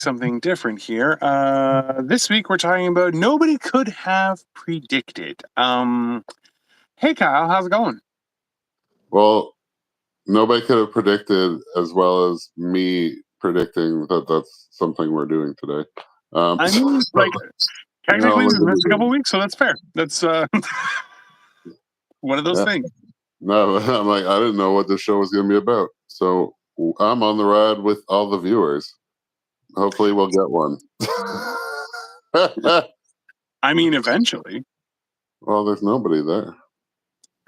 something different here. This week we're talking about nobody could have predicted. Hey Kyle, how's it going? Well, nobody could have predicted as well as me predicting that that's something we're doing today. I mean, like, technically we've missed a couple weeks, so that's fair. That's one of those things. No, I'm like, I didn't know what this show was going to be about. So I'm on the ride with all the viewers. Hopefully we'll get one. I mean, eventually. Well, there's nobody there.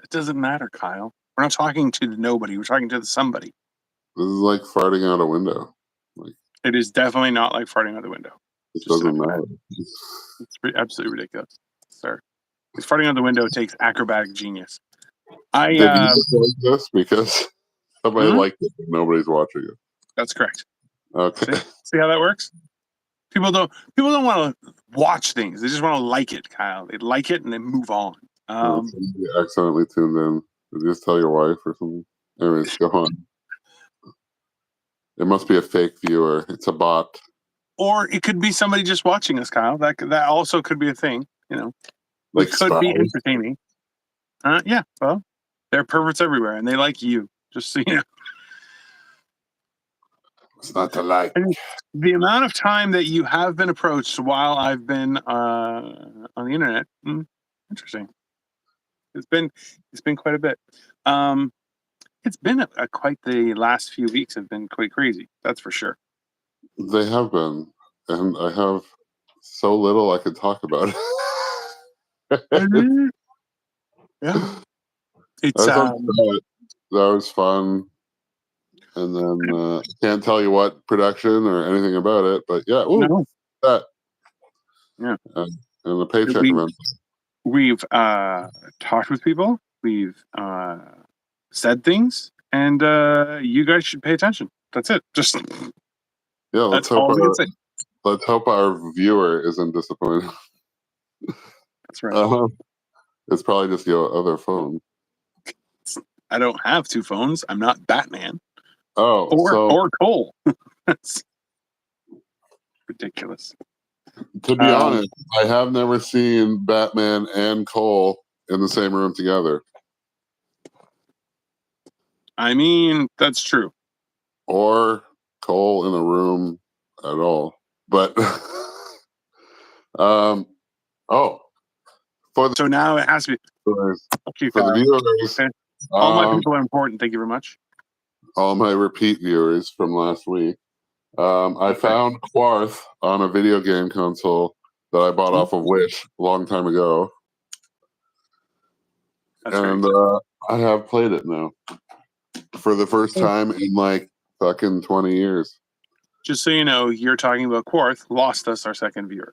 It doesn't matter, Kyle. We're not talking to the nobody. We're talking to the somebody. This is like farting out a window. Like, it is definitely not like farting out the window. It doesn't matter. It's absolutely ridiculous, sir. Farting out the window takes acrobatic genius. Did you just like this because somebody liked it and nobody's watching it? That's correct. Okay. See how that works? People don't want to watch things. They just want to like it, Kyle. They like it and then move on. You accidentally tuned in. Did you just tell your wife or something? Anyways, go on. It must be a fake viewer. It's a bot. Or it could be somebody just watching us, Kyle. That also could be a thing. You know, like it could be entertaining. Yeah. Well, there are perverts everywhere, and they like you. Just so you know. It's not to like. And the amount of time that you have been approached while I've been on the internet, interesting. It's been quite a bit. It's been quite the last few weeks have been quite crazy. That's for sure. They have been, and I have so little I could talk about it. Yeah, it's that was fun. And then can't tell you what production or anything about it, but yeah, that. Yeah, and the paycheck event. We've talked with people. We've said things, and you guys should pay attention. That's it. Just let's hope our viewer isn't disappointed. That's right. It's probably just your other phone. I don't have two phones. I'm not Batman. Oh, or Cole. That's ridiculous. To be honest, I have never seen Batman and Cole in the same room together. I mean, that's true. Or Cole in a room at all. But so now it has to be for the viewers. Okay. All my people are important. Thank you very much. All my repeat viewers from last week. I found Quarth on a video game console that I bought off of Wish a long time ago. That's and I have played it now for the first time in like fucking 20 years. Just so you know, you're talking about Quarth, lost us our second viewer.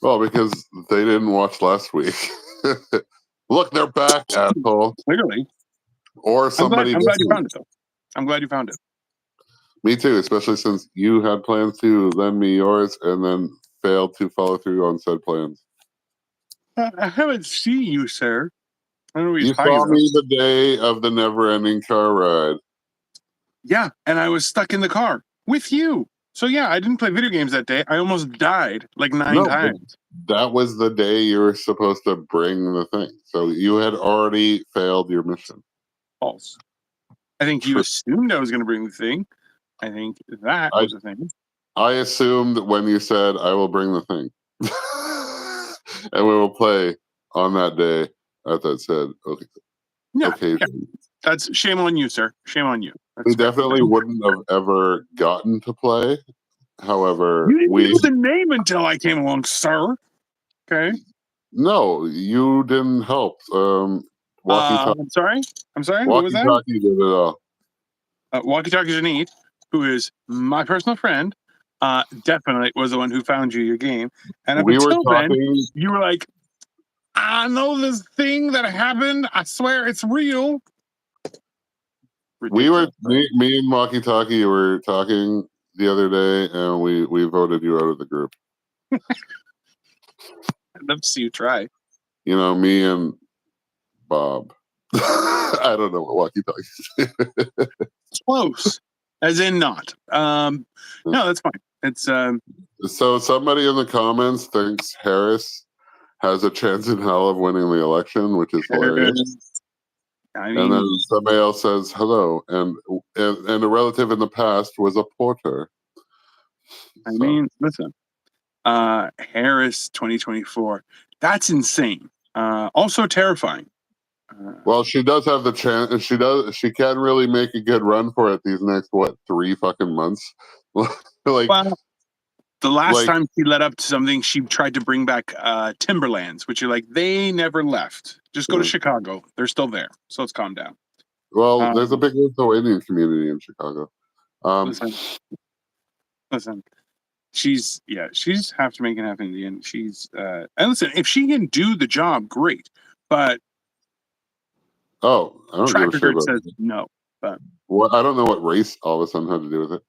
Well, because they didn't watch last week. Look, they're back, asshole. Clearly. Or somebody. I'm glad you found it, though. I'm glad you found it. Me too, especially since you had plans to lend me yours and then failed to follow through on said plans. I haven't seen you, sir. I don't know what you saw me the day of the never-ending car ride. Yeah, and I was stuck in the car with you. So yeah, I didn't play video games that day. I almost died like 9 times. That was the day you were supposed to bring the thing. So you had already failed your mission. False. I think you assumed I was going to bring the thing. I think that was the thing. I assumed when you said, I will bring the thing. And we will play on that day at that said occasion. That's shame on you, sir. Shame on you. We definitely wouldn't have ever gotten to play. However, you didn't use the name until I came along, sir. Okay. No, you didn't help. I'm sorry. What was that? Walkie-talkie did it all. Walkie-talkie Janine, who is my personal friend, definitely was the one who found you your game. And up until then, you were like, I know this thing that happened. I swear it's real. Ridiculous. Me and Walkie-talkie were talking the other day, and we voted you out of the group. I'd love to see you try. You know, me and Bob. I don't know what walkie-talkie is. Close. As in not. No, that's fine. It's So somebody in the comments thinks Harris has a chance in hell of winning the election, which is hilarious. I And then mean, somebody else says hello, and a relative in the past was a porter. listen. Harris 2024. That's insane. Also terrifying. Well, she does have the chance. She can really make a good run for it these next 3 fucking months. Like, well, the last like- time she led up to something, she tried to bring back Timberlands, which you're like, they never left. Just go to Chicago. They're still there. So let's calm down. well, there's a big Lithuanian community in Chicago. Listen, she's half Jamaican, half Indian. She's and listen, if she can do the job, great. But I don't track give a shit record about says it. no. But I don't know what race all of a sudden had to do with it.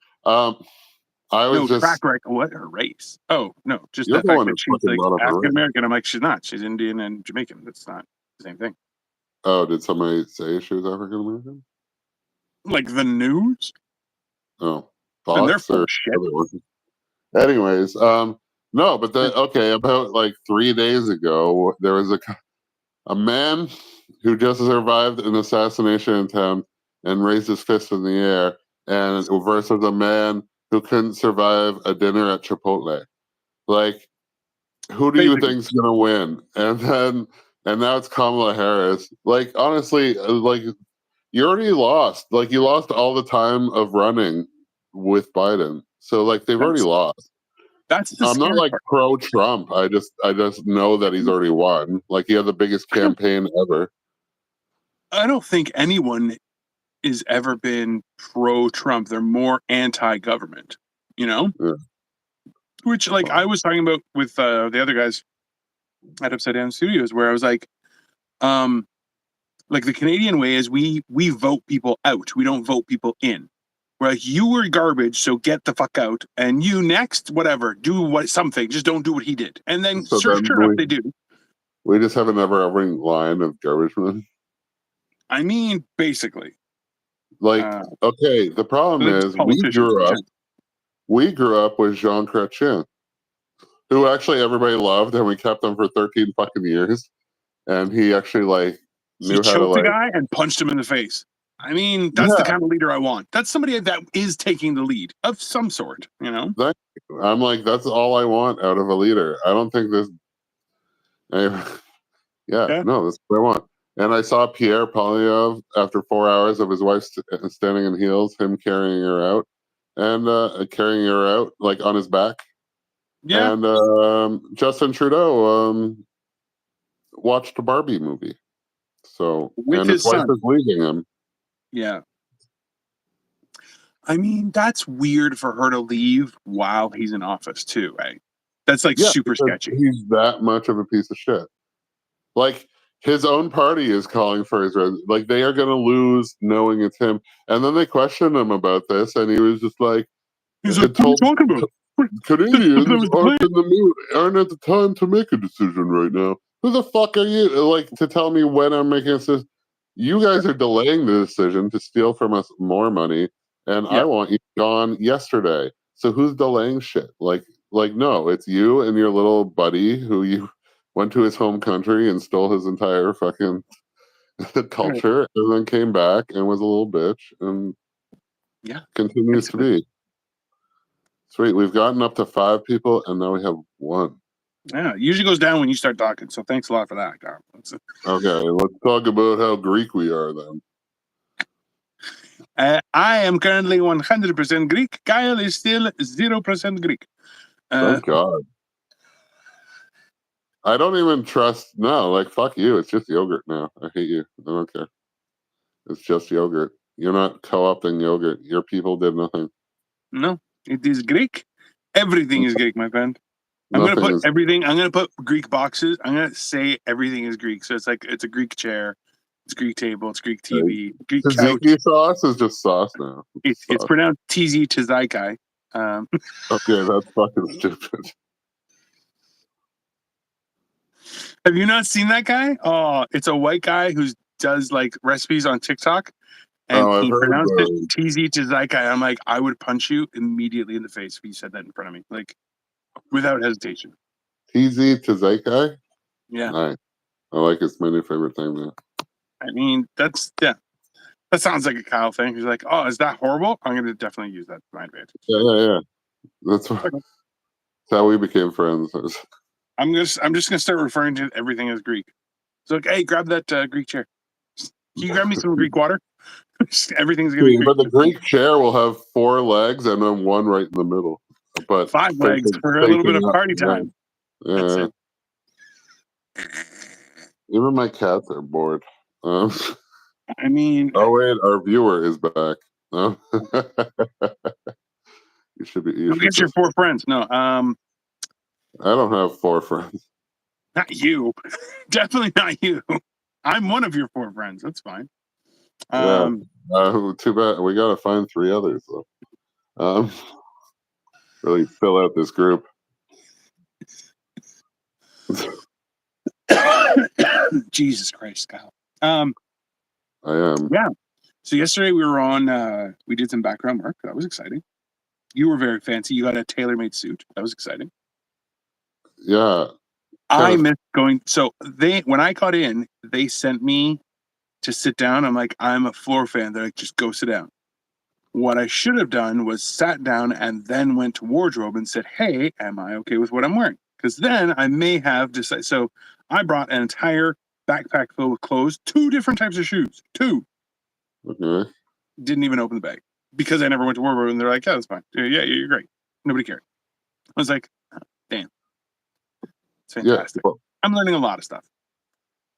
I was just track record. What her race? Oh no, just You're the the fact one that who she's fucking like brought up her race. African American. I'm like, she's not. She's Indian and Jamaican. That's not the same thing. Oh, did somebody say she was African American? Like the news? Oh, And they're Fox full or of shit. other ones? Anyways, no, but okay, about like 3 days ago, there was a man who just survived an assassination attempt and raised his fist in the air, and versus a man who couldn't survive a dinner at Chipotle. Like, who do you Basically. think's gonna win? And now it's Kamala Harris. Like, honestly, like, you already lost. Like, you lost all the time of running with Biden. So like, they've already lost. That's the I'm not scary like part. pro Trump. I just know that he's already won. Like, he had the biggest campaign ever. I don't think anyone has ever been pro Trump. They're more anti-government, you know? Yeah. Which, like, I was talking about with the other guys at Upside Down Studios, where I was like, like the Canadian way is we vote people out. We don't vote people in. We're like, you were garbage, so get the fuck out. And you next, whatever, do something. Just don't do what he did. And then sure enough, they do. We just have a never-ending line of garbage men. I mean, basically. Like, okay, the problem is we grew up with Jean Chrétien, who actually everybody loved, and we kept him for 13 fucking years. And he actually like knew how to choked the guy and punched him in the face. I mean, that's the kind of leader I want. That's somebody that is taking the lead of some sort, you know? I'm like, that's all I want out of a leader. I don't think this. No, that's what I want. And I saw Pierre Poilievre after 4 hours of his wife standing in heels, him carrying her out, and carrying her out like on his back. Yeah. And Justin Trudeau watched a Barbie movie. So with his wife is leaving him. Yeah. I mean, that's weird for her to leave while he's in office too, right? That's like super sketchy. He's that much of a piece of shit. Like, his own party is calling for his like, they are going to lose knowing it's him. And then they questioned him about this, and he was just like, he's like, what are you talking about? Canadians aren't at the time to make a decision right now. Who the fuck are you, like, to tell me when I'm making a decision? You guys are delaying the decision to steal from us more money, and I want you gone yesterday. So who's delaying shit? Like, no, it's you and your little buddy who you went to his home country and stole his entire fucking culture, and then came back and was a little bitch, and continues to be. Sweet, we've gotten up to 5 people, and now we have 1. Yeah, it usually goes down when you start talking. So thanks a lot for that, Carl. Okay, let's talk about how Greek we are then. I am currently 100% Greek. Kyle is still 0% Greek. Thank God. I don't even trust. No, like, fuck you. It's just yogurt now. I hate you. I don't care. It's just yogurt. You're not co-opting yogurt. Your people did nothing. No, it is Greek. Everything is Greek, my friend. I'm going to put everything. I'm going to put Greek boxes. I'm going to say everything is Greek. So it's like, it's a Greek chair. It's Greek table. It's Greek TV. Greek couch. Sauce is just sauce now. It's pronounced TZ Tzaikai. Okay, that's fucking stupid. Have you not seen that guy? Oh, it's a white guy who does like recipes on TikTok, and Oh, I've he heard pronounced it the TZ Tazaikai. I'm like, I would punch you immediately in the face if you said that in front of me, like without hesitation. TZ Tazaikai. Yeah, Nice. I like his many favorite things. Yeah. I mean that sounds like a Kyle thing. He's like, oh, is that horrible? I'm gonna definitely use that to my advantage. Yeah. That's how we became friends. I'm just gonna start referring to everything as Greek. So like, hey, grab that Greek chair. Can you grab me some Greek water? Everything's gonna be Greek. But the Greek chair will have 4 legs and then one right in the middle. But 5 legs for a little bit of facing up. party time. That's Yeah. it. Even my cats are bored. I mean, Oh wait, our viewer is back. You should be. go get your 4 friends. No, I don't have 4 friends. not you. Definitely not you. I'm one of your 4 friends. That's fine. Too bad. We gotta find 3 others though. Really fill out this group. Jesus Christ, Kyle. I am. Yeah. So yesterday we were on. We did some background work. That was exciting. You were very fancy. You got a tailor-made suit. That was exciting. Yeah. I missed going. So when I got in, they sent me to sit down. I'm like, I'm a floor fan. They're like, just go sit down. What I should have done was sat down and then went to wardrobe and said, hey, am I okay with what I'm wearing? Because then I may have decided. So I brought an entire backpack filled with clothes, 2 different types of shoes. 2. Okay. Didn't even open the bag because I never went to wardrobe, and they're like, yeah, that's fine. Yeah, you're great. Nobody cared. I was like, oh, damn. It's fantastic. Yeah. I'm learning a lot of stuff.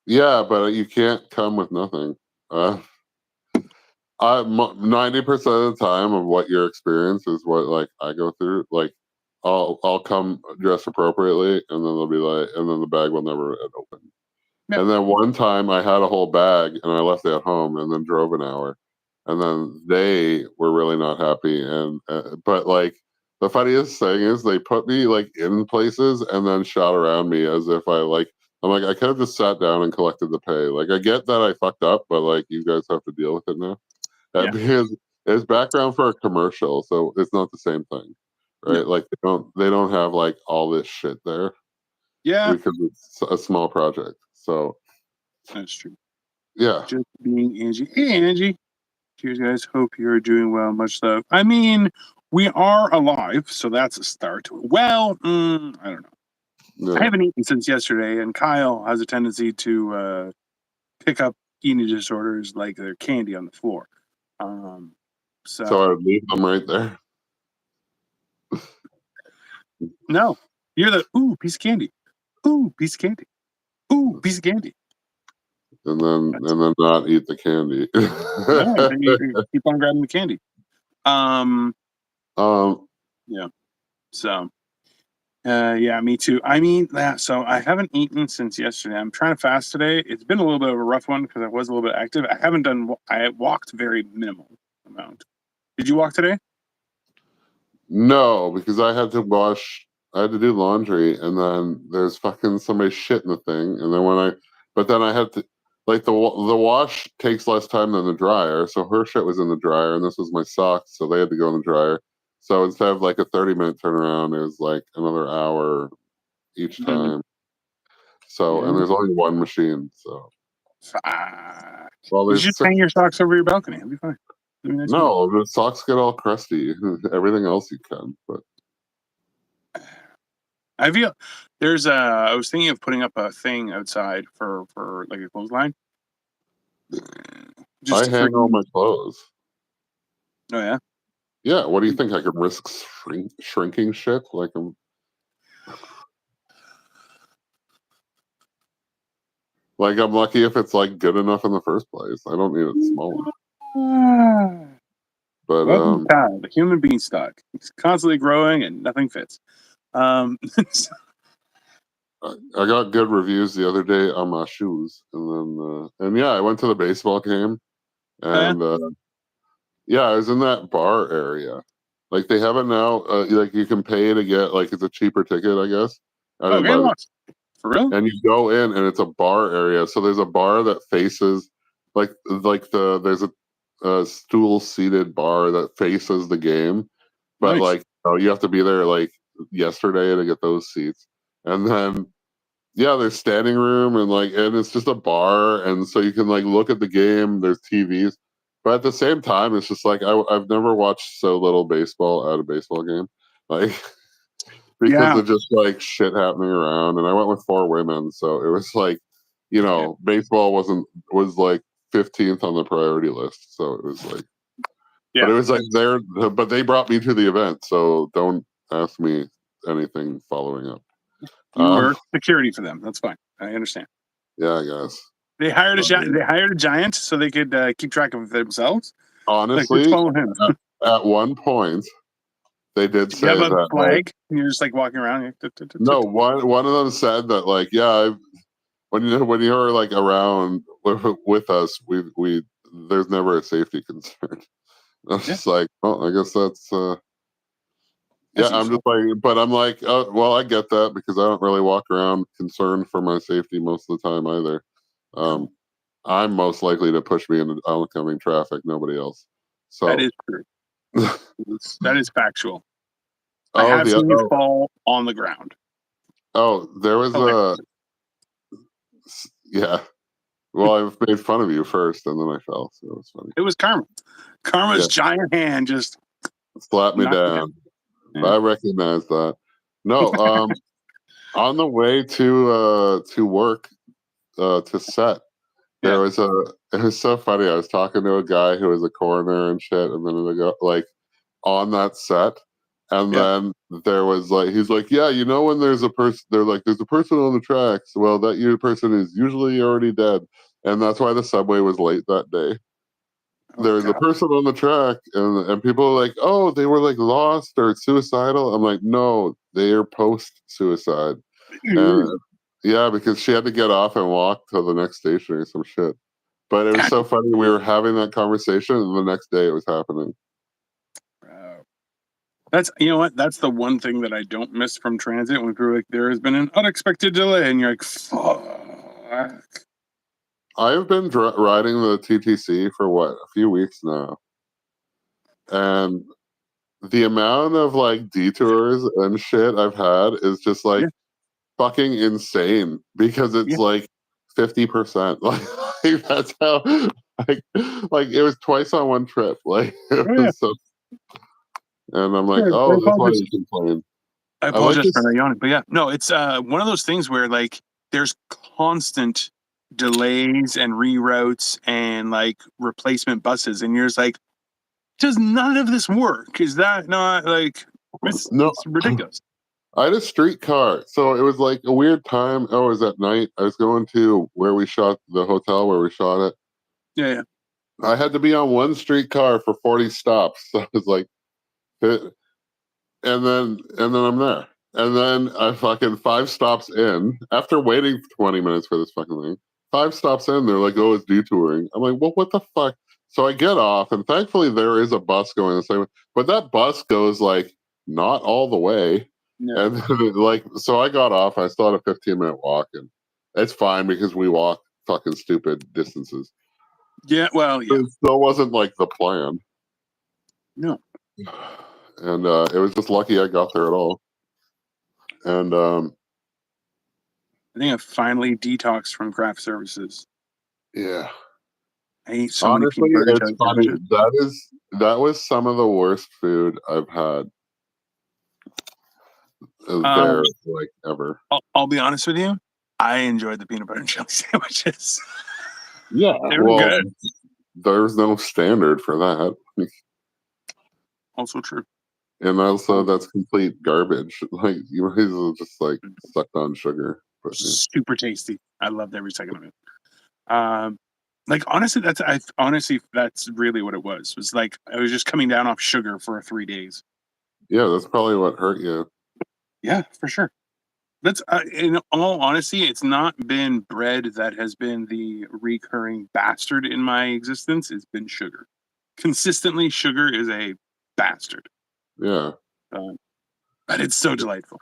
Yeah, but you can't come with nothing. 90% of the time of what your experience is what like I go through. Like I'll come dressed appropriately, and then they'll be like, and then the bag will never open. Yep. And then one time I had a whole bag and I left it at home and then drove an hour, and then they were really not happy. And but like the funniest thing is they put me like in places and then shout around me as if I'm like I could have just sat down and collected the pay. Like I get that I fucked up, but like you guys have to deal with it now. Yeah. Because it's background for a commercial, so it's not the same thing, right? Yeah. Like they don't have like all this shit there. Yeah, because it's a small project. So that's true. yeah, Just being Angie. Hey, Angie. Cheers, guys. Hope you're doing well. Much love. I mean, we are alive, so that's a start. Well, I don't know. yeah. I haven't eaten since yesterday, and Kyle has a tendency to pick up eating disorders like they're candy on the floor. So I would leave them right there. No, you're the piece of candy. Ooh, piece of candy. Ooh, piece of candy. And then not eat the candy. No, you keep on grabbing the candy. Yeah. So, yeah, me too. I mean, so I haven't eaten since yesterday. I'm trying to fast today. It's been a little bit of a rough one because I was a little bit active. I walked very minimal amount. Did you walk today? No, because I had to do laundry, and then there's fucking somebody shit in the thing, and then but then I had to, like, the wash takes less time than the dryer, so her shit was in the dryer, and this was my socks, so they had to go in the dryer. So instead of like a 30-minute turnaround, it was like another hour each time. So and there's only one machine, so. Well, you just hang your socks over your balcony. It'll be fine. No, the socks get all crusty. Everything else you can, but I feel there's I was thinking of putting up a thing outside for like a clothesline. I hang all my clothes. Oh yeah. Yeah. What do you think? I could risk shrinking shit like I'm. Like I'm lucky if it's like good enough in the first place. I don't need it small. But the human beanstalk. It's constantly growing and nothing fits. I got good reviews the other day on my shoes, and then I went to the baseball game, and I was in that bar area. Like they have it now. Like you can pay to get like it's a cheaper ticket, I guess. For real? And you go in, and it's a bar area. So there's a bar that faces there's stool seated bar that faces the game, but Nice. like you have to be there like yesterday to get those seats, and then yeah, there's standing room and it's just a bar, and so you can like look at the game. There's TVs, but at the same time, it's just like I've never watched so little baseball at a baseball game, like because Yeah. of just like shit happening around. And I went with 4 women, so it was like, baseball was like 15th on the priority list, so it was like, but it was like but they brought me to the event, so don't ask me anything following up. You were security for them. That's fine. I understand. Yeah, I guess. They hired a giant so they could keep track of themselves. Honestly, like, follow him. At one point, they did say you have a that flag, and you're just like walking around. No, one of them said that like, yeah, when you're like around with us, we there's never a safety concern. I was just like, well, I guess that's yeah. I'm just like, but I'm like, well, I get that because I don't really walk around concerned for my safety most of the time either. I'm most likely to push me into oncoming traffic, nobody else. So that is true. That is factual. I have seen you fall on the ground. Oh, there was yeah. Well, I've made fun of you first, and then I fell, so it was funny. It was Karma. Karma's giant hand just slapped me down. Yeah. I recognize that. No, on the way to work to set, it was so funny. I was talking to a guy who was a coroner and shit a minute ago, like on that set. And then there was like, he's like, yeah, when there's a person, they're like, there's a person on the tracks. Well, that person is usually already dead. And that's why the subway was late that day. There was a person on the track, and people are like, oh, they were like lost or suicidal. I'm like, no, they are post-suicide. Yeah, because she had to get off and walk to the next station or some shit. But it was so funny. We were having that conversation, and the next day it was happening. That's that's the one thing that I don't miss from transit when people are like, there has been an unexpected delay, and you're like, fuck. I've been riding the TTC for a few weeks now, and the amount of like detours and shit I've had is just like fucking insane because it's like 50%. Like that's how like it was twice on one trip. Like it was so. And I'm like, oh, that's why you complain. I apologize for yawning, but yeah, no, it's one of those things where like there's constant delays and reroutes and like replacement buses, and you're just like, does none of this work? Is that not like it's ridiculous? I had a streetcar, so it was like a weird time. Oh, it was at night. I was going to where we shot the hotel where we shot it. Yeah. I had to be on one streetcar for 40 stops. So I was like, and then I'm there. And then I fucking 5 stops in after waiting 20 minutes for this fucking thing. 5 stops in, they're like, oh, it's detouring. I'm like, well, what the fuck? So I get off, and thankfully there is a bus going the same way, but that bus goes like not all the way. Yeah. And like, so I got off. I still had a 15-minute walk, and it's fine because we walk fucking stupid distances. Yeah, well, yeah. It still wasn't like the plan. No. And it was just lucky I got there at all. And I think I finally detoxed from craft services. Yeah. I ate so honestly, many it's funny. That was some of the worst food I've had there like ever. I'll be honest with you. I enjoyed the peanut butter and jelly sandwiches. Yeah, they were good. There's no standard for that. Also true. And also, that's complete garbage. Like you might as well just like sucked on sugar. But, super tasty. I loved every second of it. Like honestly, that's really what it was. It was like I was just coming down off sugar for 3 days. Yeah, that's probably what hurt you. Yeah, for sure. That's in all honesty, it's not been bread that has been the recurring bastard in my existence. It's been sugar. Consistently, sugar is a bastard. Yeah. But it's so delightful.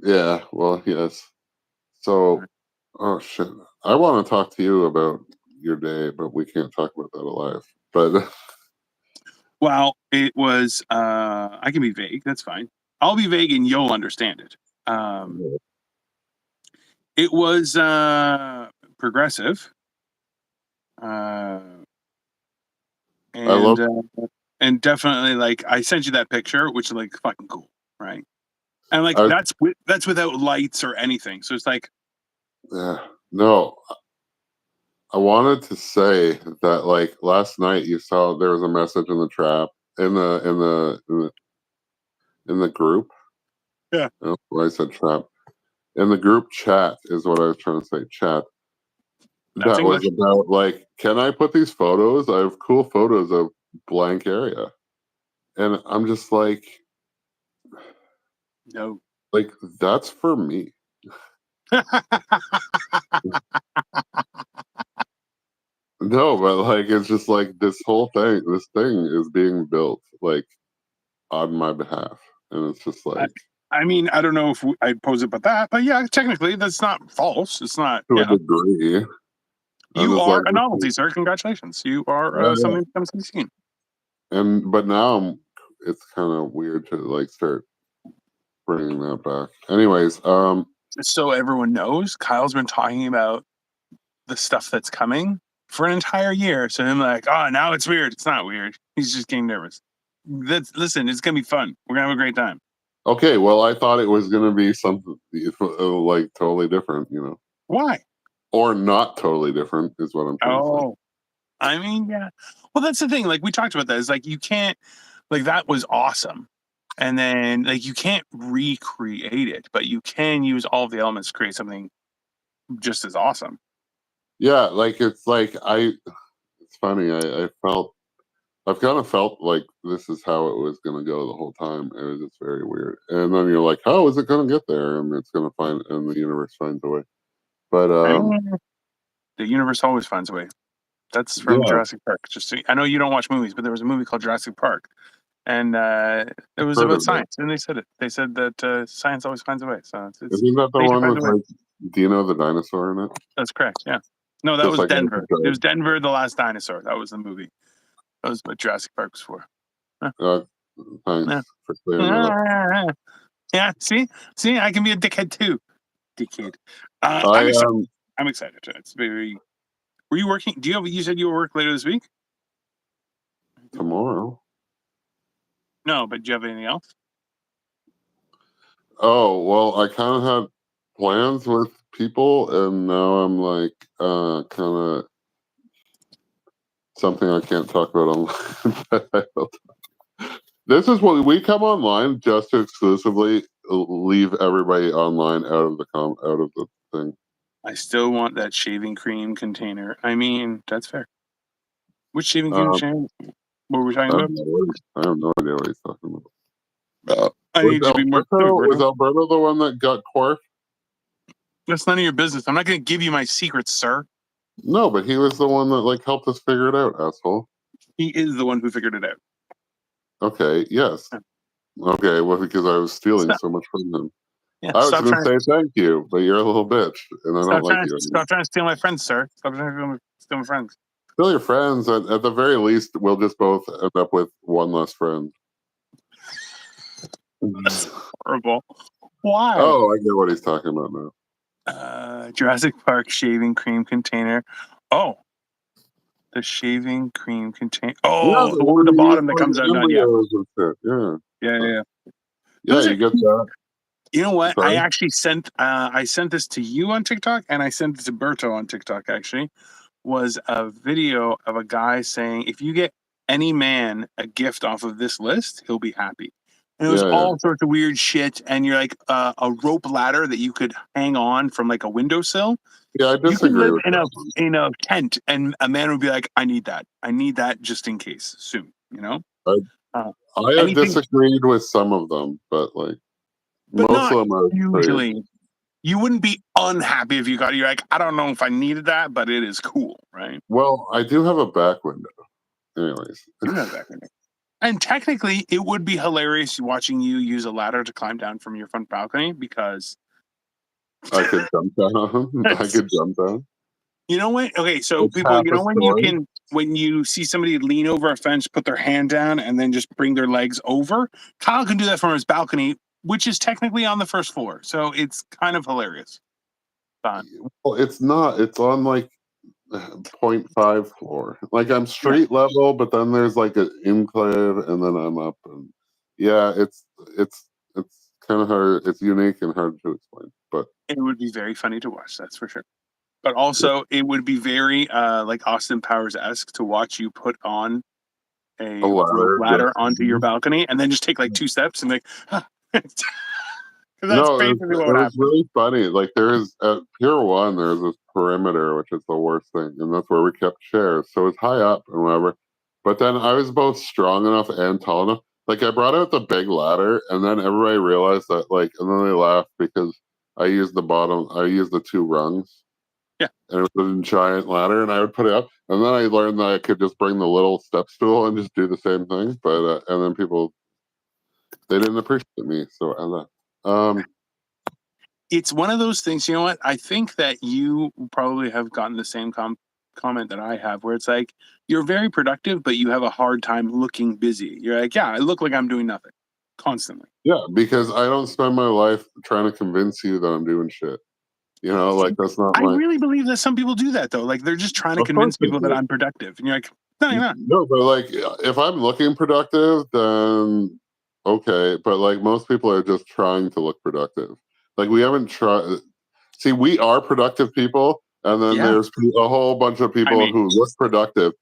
Yeah, well, yes. So, oh shit. I want to talk to you about your day, but we can't talk about that alive. But Well, it was. I can be vague. That's fine. I'll be vague, and you'll understand it. It was progressive, I and love. and definitely like I sent you that picture, which is like fucking cool, right? And like I, that's without lights or anything. So it's like, yeah, no, I wanted to say that like last night you saw there was a message in the trap in the group. yeah, Oh, I said trap. In the group chat is what I was trying to say. Chat. that's That was English. about like, can I put these photos? I have cool photos of blank area. And I'm just No. like that's for me. No, but like it's just like this thing is being built like on my behalf. And it's just I, like I mean, I don't know if I'd pose it, but yeah, technically that's not false. It's not. to You a know, degree. I'm you just are like a novelty, sir. Congratulations, you are yeah, yeah. something that comes to be seen. And but now it's kind of weird to like start bringing that back. Anyways, So everyone knows, Kyle's been talking about the stuff that's coming for an entire year. So I'm like, oh, now it's weird. It's not weird. He's just getting nervous. Listen. It's gonna be fun. We're gonna have a great time. okay, well I thought it was gonna be something like totally different, Why? or not totally different is what I'm trying to say. Oh, I mean, yeah. Well, that's the thing. Like we talked about that. Is like you can't. Like that was awesome. And then like you can't recreate it, but you can use all of the elements to create something just as awesome. Yeah, like it's like it's funny. I've kind of felt like this is how it was going to go the whole time. It was just very weird. And then you're like, how is it going to get there? And it's going to and the universe finds a way. But The universe always finds a way. That's from yeah, Jurassic Park. I know you don't watch movies, but there was a movie called Jurassic Park, and it was heard about of it. science, and they said it. They said that science always finds a way. So it's Isn't that the nature one finds a with way. like Dino the dinosaur in it? That's correct. Yeah. No, that Just was like Denver. It was Denver, the Last Dinosaur. That was the movie. That was what Jurassic Park was for. Huh. uh, thanks Yeah. for clearing that up. Yeah. See, I can be a dickhead too. Dickhead. I'm I excited. I'm excited. It's very. Were you working? Do you have? You said you were work later this week. tomorrow. No, but do you have anything else? Oh well, I kind of had plans with people, and now I'm like kind of something I can't talk about online. This is what we come online just to exclusively leave everybody online out of the thing. I still want that shaving cream container. I mean, that's fair. Which shaving cream Um, container? What were we talking I about? have no idea what he's talking about. I Was need you to be more specific, Bruno. Alberto the one that got Quark? That's none of your business. I'm not going to give you my secrets, sir. No, but he was the one that like helped us figure it out, asshole. He is the one who figured it out. Okay, yes. Okay, well, because I was stealing Stop. so much from him. Yeah, I was going to say thank you, but you're a little bitch, and I don't like you anymore. Stop trying to steal my friends, sir. Stop trying to steal my friends. Still your friends, and at the very least, we'll just both end up with one less friend. That's horrible. Why? Oh, I get what he's talking about now. Jurassic Park shaving cream container. Oh, the shaving cream container. Oh, Yeah, the one at the you use bottom that for comes the undone. Yeah, embryos and shit. yeah. Yeah, you get that. You know what? Sorry? I actually sent I sent this to you on TikTok, and I sent it to Berto on TikTok. Actually, was a video of a guy saying, "If you get any man a gift off of this list, he'll be happy." And it was Yeah. all sorts of weird shit. And you're like a rope ladder that you could hang on from like a windowsill. Yeah, I You could disagree live with that one. in a tent, and a man would be like, "I need that. I need that just in case soon." You know. I have Anything, disagreed with some of them, but like but most not of them are pretty. usually. You wouldn't be unhappy if you got it. You're like, I don't know if I needed that, but it is cool, right? Well, I do have a back window. Anyways. You know that. And technically, it would be hilarious watching you use a ladder to climb down from your front balcony because I could jump down. I could jump down. You know what? Okay, so It's people, half you a know story. when you see somebody lean over a fence, put their hand down, and then just bring their legs over. Kyle can do that from his balcony, which is technically on the first floor, so it's kind of hilarious. Fun. Well, it's not. It's on like 0.5 floor. Like I'm Yeah, street level, but then there's like an enclave, and then I'm up. And yeah, it's kind of hard. It's unique and hard to explain. But it would be very funny to watch. That's for sure. But also, it would be very like Austin Powers esque to watch you put on a a rope ladder ladder just onto your balcony and then just take like 2 steps and like, because that's no, basically what it would was happen. really funny. Like there is at Pier One, there's this perimeter, which is the worst thing, and that's where we kept chairs. So it's high up and whatever. But then I was both strong enough and tall enough. Like I brought out the big ladder, and then everybody realized that, like, and then they laughed because I used the bottom. I used the two rungs, Yeah. and it was a giant ladder, and I would put it up. And then I learned that I could just bring the little step stool and just do the same thing. But and then people they didn't appreciate me, so I left. It's one of those things, you know what? I think that you probably have gotten the same comment that I have, where it's like, you're very productive, but you have a hard time looking busy. You're like, yeah, I look like I'm doing nothing constantly. Yeah, because I don't spend my life trying to convince you that I'm doing shit. You know, like that's not I my. really believe that some people do that though. Like they're just trying to Of course convince they people that do. I'm productive. And you're like, no, you're not. No, but like if I'm looking productive, then okay. But like most people are just trying to look productive. Like we haven't tried. See, we are productive people, and then Yeah. there's a whole bunch of I people mean, who look productive,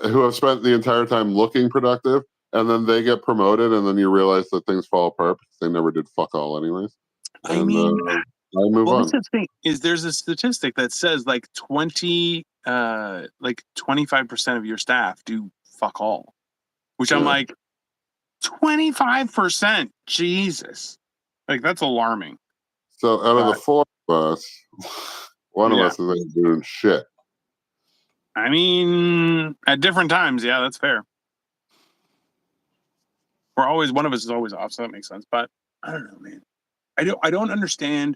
who have spent the entire time looking productive, and then they get promoted, and then you realize that things fall apart because they never did fuck all anyways. I And mean, I move well, this is on. the thing is there's a statistic that says like 25% of your staff do fuck all, which I'm Yeah. like, 25%. Jesus. Like that's alarming. So out of the But four of us, one of yeah. us is ain't doing shit. I mean, at different times, yeah, that's fair. We're always one of us is always off, so that makes sense. But I don't know, man. I don't understand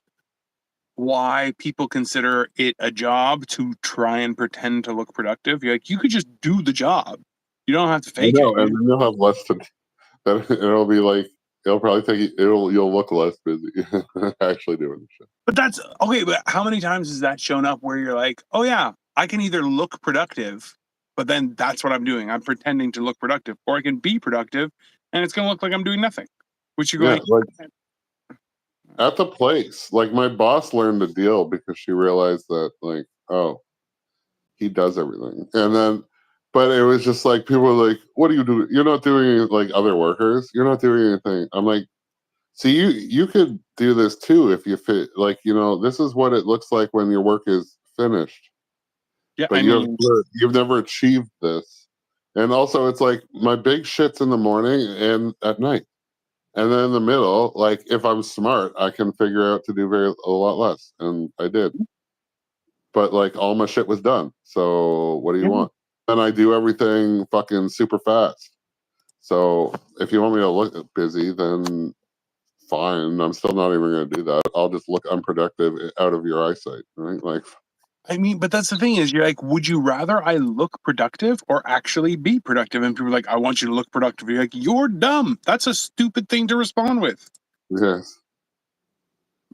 why people consider it a job to try and pretend to look productive. You're like, you could just do the job. You don't have to I fake it. know, and then you'll have less to. It'll be like it'll probably take you. You'll look less busy actually doing the shit. But that's okay. But how many times has that shown up where you're like, oh yeah, I can either look productive, but then that's what I'm doing. I'm pretending to look productive, or I can be productive and it's gonna look like I'm doing nothing. Which you're Yeah, going, like at the place, like my boss learned the deal because she realized that, like, oh, he does everything, and then. But it was just like people were like, "What are you doing? You're not doing it like other workers. You're not doing anything." I'm like, see, you could do this too if you fit. Like this is what it looks like when your work is finished. yeah, But I mean, you've never achieved this. And also, it's like my big shit's in the morning and at night, and then in the middle. Like if I'm smart, I can figure out to do a lot less, and I did. But like all my shit was done. So what do you yeah. want? And I do everything fucking super fast. So if you want me to look busy, then fine. I'm still not even going to do that. I'll just look unproductive out of your eyesight, right? Like, I mean, but that's the thing is, you're like, would you rather I look productive or actually be productive? And people are like, I want you to look productive. You're like, you're dumb. That's a stupid thing to respond with. yes.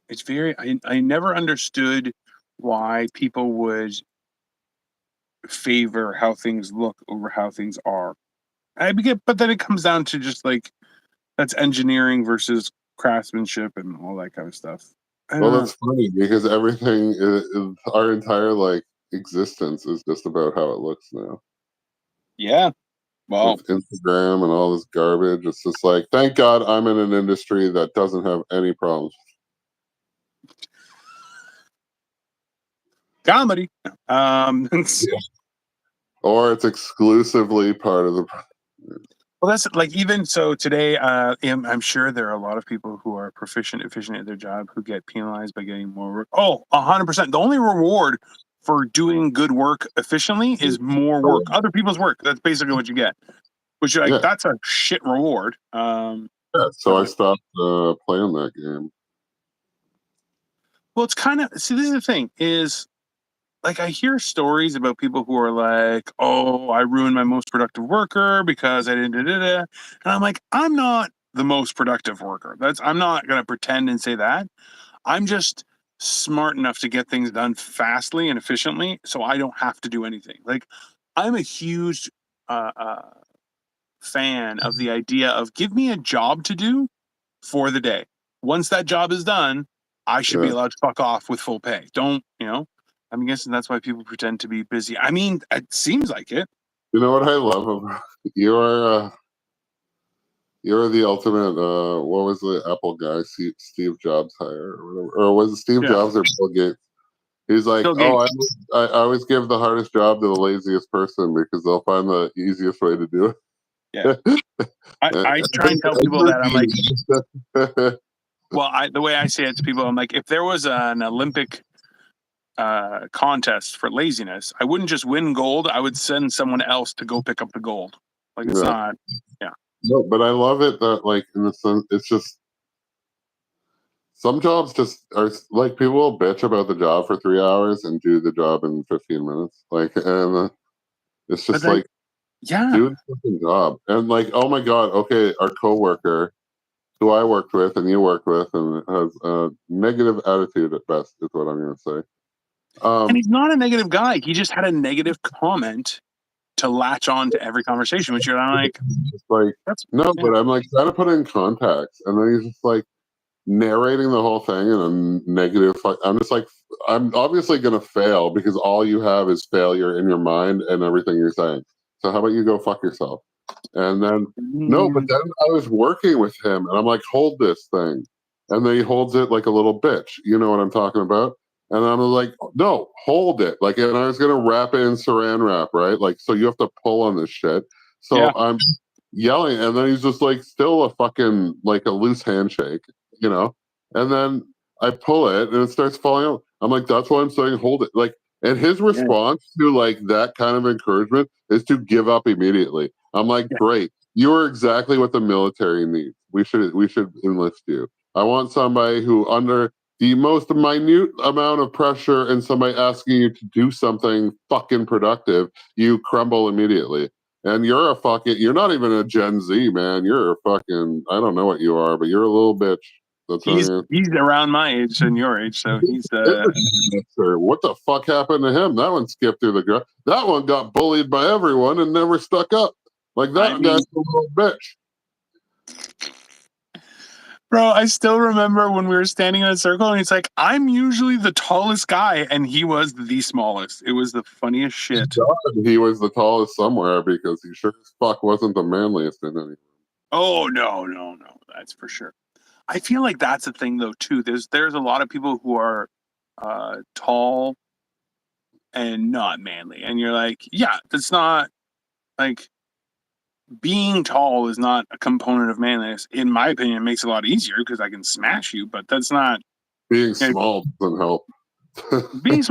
It's very, I never understood why people would favor how things look over how things are. But then it comes down to just like, that's engineering versus craftsmanship and all that kind of stuff. I Well, don't know. that's funny because everything is our entire like existence is just about how it looks now Yeah. Well, with Instagram and all this garbage. It's just like, thank God I'm in an industry that doesn't have any problems. comedy. Yeah. Or it's exclusively part of the. Well, that's like even so today. I'm sure there are a lot of people who are efficient at their job who get penalized by getting more work. Oh, 100%. The only reward for doing good work efficiently is more work, other people's work. That's basically what you get. Which you're like, Yeah, that's a shit reward. yeah. But So I stopped playing that game. well, it's kind of see. This is the thing: is like I hear stories about people who are like, "Oh, I ruined my most productive worker because I didn't." And I'm like, I'm not the most productive worker. I'm not gonna pretend and say that. I'm just smart enough to get things done fastly and efficiently, so I don't have to do anything. Like, I'm a huge uh, uh, fan of the idea of give me a job to do for the day. Once that job is done, I should be Yeah. allowed to fuck off with full pay. Don't, you know? I'm guessing that's why people pretend to be busy. I mean, it seems like it. You know what I love about you're the ultimate. What was the Apple guy? Steve Jobs hire or whatever, or was it Steve Yeah. Jobs or Bill Gates? He's like, Bill oh, Gates. I always give the hardest job to the laziest person because they'll find the easiest way to do Yeah. it. I try and tell people that I'm like, well, the way I say it to people, I'm like, if there was an Olympic contest for laziness, I wouldn't just win gold. I would send someone else to go pick up the gold. Like it's Yeah. not. Yeah. No, but I love it that like in the sense it's just some jobs just are like people will bitch about the job for 3 hours and do the job in 15 minutes. Like and it's But just then, like yeah, do the fucking job. And like, oh my god, okay, our coworker who I worked with and you worked with and has a negative attitude at best is what I'm gonna say. and Um he's not a negative guy. He just had a negative comment to latch on to every conversation, which you're like, just like that's no, yeah, but I'm like trying to put it in context and then he's just like narrating the whole thing in a negative I'm just like I'm obviously gonna fail because all you have is failure in your mind and everything you're saying. So how about you go fuck yourself? And then no, but mm, then I was working with him and I'm like, hold this thing. And then he holds it like a little bitch. You know what I'm talking about? And I'm like, no, hold it. Like, and I was gonna wrap it in saran wrap, right? Like, so you have to pull on this shit. So yeah, I'm yelling, and then he's just like still a fucking like a loose handshake, you know? And then I pull it and it starts falling out. I'm like, that's why I'm saying hold it. Like, and his yeah, response to like that kind of encouragement is to give up immediately. I'm like, yeah. great. You are exactly what the military needs. We should enlist you. I want somebody who under the most minute amount of pressure and somebody asking you to do something fucking productive, you crumble immediately. And you're not even a Gen Z, man. You're a fucking, I don't know what you are, but you're a little bitch. That's what I mean. He's around my age and your age, so he's What the fuck happened to him? That one skipped through the ground. That one got bullied by everyone and never stuck up. Like I that guy's mean, a little bitch. bro, I still remember when we were standing in a circle and he's like, I'm usually the tallest guy, and he was the smallest. It was the funniest shit. God, he was the tallest somewhere because he sure as fuck wasn't the manliest in any. Oh no, that's for sure. I feel like that's a thing though too. There's a lot of people who are tall and not manly, and you're like, yeah, that's not like being tall is not a component of manliness. In my opinion, it makes it a lot easier because I can smash you, but that's not. Being You know, small doesn't help. being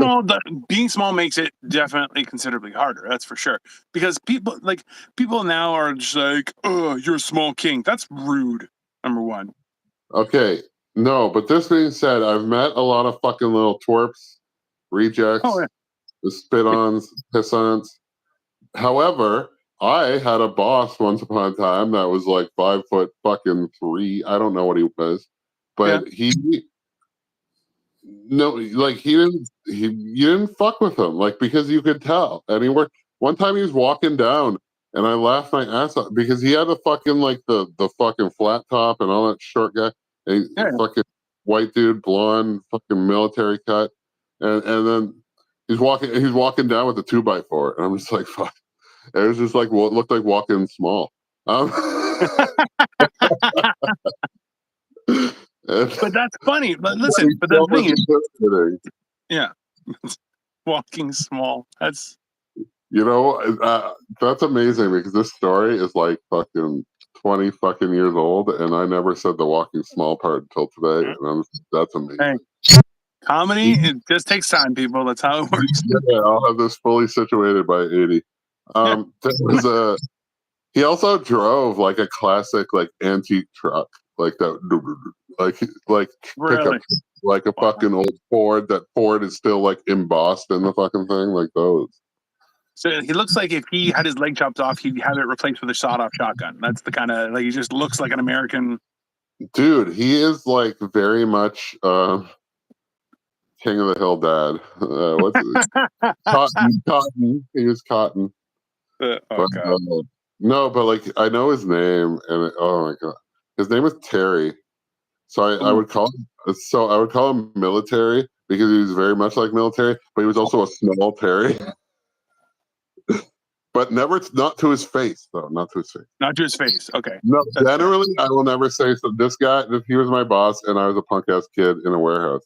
small makes it definitely considerably harder. That's for sure. Because people now are just like, oh, you're a small king. That's rude. Number one. Okay, no, but this being said, I've met a lot of fucking little twerps, Oh rejects, yeah. the spit-ons, piss-ons. However, I had a boss once upon a time that was like 5 foot fucking three. I don't know what he was, Yeah. but he no, like you didn't fuck with him, like because you could tell. And he worked one time he was walking down and I laughed my ass off because he had a fucking like the fucking flat top and all that short guy, and Yeah. fucking white dude, blonde, fucking military cut. And then he's walking down with a 2x4. And I'm just like, fuck. It was just like what looked like walking small. But that's funny. But listen, but the thing is, yeah, walking small. That's You know, that's amazing because this story is like fucking 20 fucking years old, and I never said the walking small part until today, and that's hey, amazing. comedy. It just takes time, people. That's how it works. Yeah, I'll have this fully situated by 80. Yeah, There was he also drove like a classic like antique truck, like that, like pickup. really. like a Wow. fucking old Ford. That Ford is still like embossed in the fucking thing, like those. So he looks like if he had his leg chopped off, he'd have it replaced with a sawed-off shotgun. That's the kind of like he just looks like an American. Dude, he is like very much King of the Hill dad. What's it? Cotton. He was Cotton. Oh But, god. no, but like I know his name, and oh my god, his name is Terry. So I would call him military because he was very much like military, but he was also a small Terry. But not to his face though, not to his face. Not to his face. Okay. No, That's fair. generally I will never say so. This guy, if he was my boss, and I was a punk ass kid in a warehouse.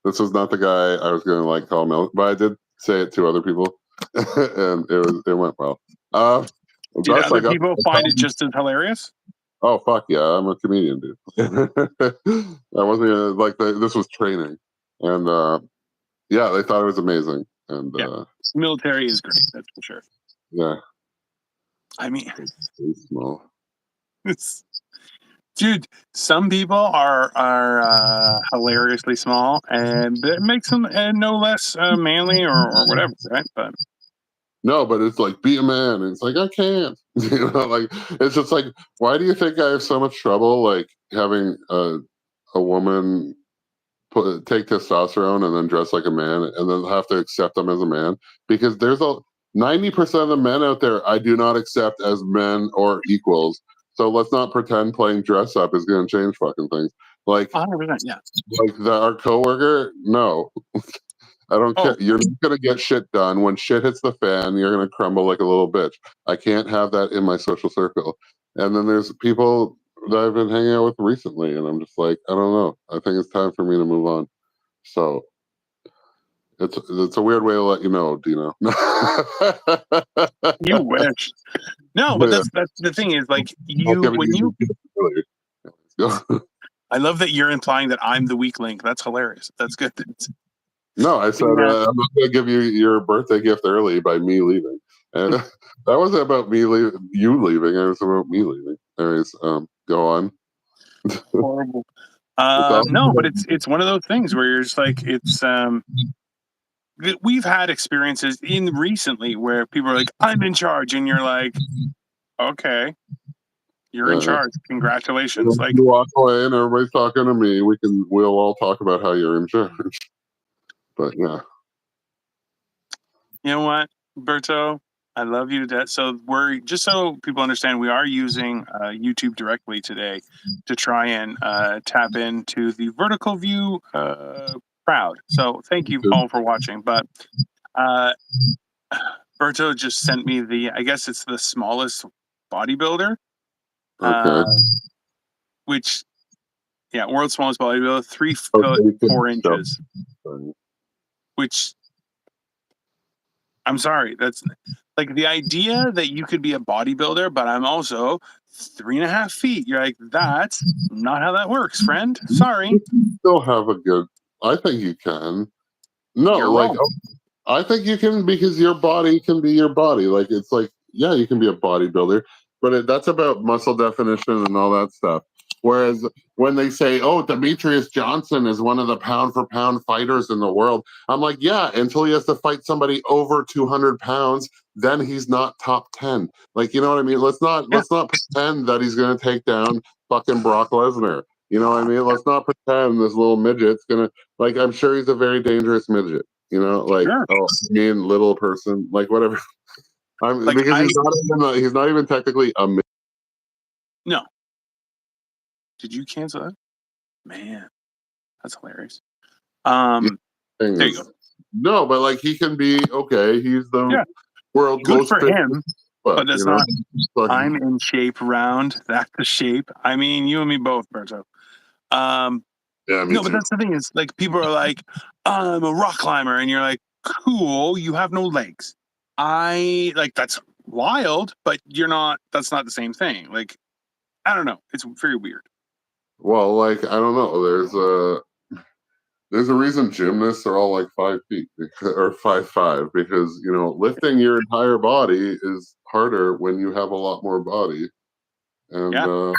This was not the guy I was going to like call military, but I did say it to other people, and it went well. Did Thus, I other got people find it just as hilarious? Oh fuck yeah, I'm a comedian, dude. I wasn't like this was training, and yeah, they thought it was amazing, and Yeah. Military is great. That's for sure. yeah, I mean, it's small. dude, some people are hilariously small, and that makes them no less manly or whatever, right? But No, but it's like be a man. And it's like I can't, you know. Like it's just like why do you think I have so much trouble like having a woman take testosterone and then dress like a man and then have to accept them as a man because there's 90% of the men out there I do not accept as men or equals. So let's not pretend playing dress up is going to change fucking things. Like, 100%, yeah. Like our coworker, no, I don't care. You're not gonna get shit done. When shit hits the fan, you're gonna crumble like a little bitch. I can't have that in my social circle. And then there's people that I've been hanging out with recently, and I'm just like, I don't know. I think it's time for me to move on. So it's a weird way to let you know, Dino. You wish. No, but that's the thing is like I love that you're implying that I'm the weak link. That's hilarious. That's good. No, I said I'm not going to give you your birthday gift early by me leaving. And that wasn't about you leaving. It was about me leaving. Anyways, go on. Horrible. No, but it's one of those things where you're just like we've had experiences in recently where people are like, "I'm in charge," and you're like, "Okay, you're in charge. Congratulations!" Like you walk away and everybody's talking to me. We'll all talk about how you're in charge. But yeah, you know what, Berto, I love you to death. So we're just so people understand, we are using YouTube directly today to try and tap into the vertical view crowd. So thank you all for watching. But Berto just sent me I guess it's the smallest bodybuilder. okay. Which, yeah, world's smallest bodybuilder, 3 foot 4 inches. Which, I'm sorry, that's like the idea that you could be a bodybuilder, but I'm also 3.5 feet. You're like, that's not how that works, friend. Sorry. You still have a good. I think you can. No, You're like wrong. I think you can because your body can be your body. Like it's like yeah, you can be a bodybuilder, but that's about muscle definition and all that stuff. Whereas when they say, "Oh, Demetrius Johnson is one of the pound for pound fighters in the world," I'm like, "Yeah, until he has to fight somebody over 200 pounds, then he's not top 10." Like, you know what I mean? Let's not pretend that he's going to take down fucking Brock Lesnar. You know what I mean? Let's not pretend this little midget's gonna like. I'm sure he's a very dangerous midget. You know, like little person, like whatever. Like because he's not even technically a midget. No. Did you cancel that? Man, that's hilarious. There you go. No, but like he can be okay. He's the world's good most for fit, him. But that's not. I'm in shape, round. That's the shape. I mean, you and me both, Berto. Yeah, me no, too. but that's the thing is like people are like, I'm a rock climber, and you're like, cool, you have no legs. I like that's wild, but you're not. That's not the same thing. Like, I don't know. It's very weird. Well, like I don't know. There's a reason gymnasts are all like 5 feet or 5'5" because you know lifting your entire body is harder when you have a lot more body, and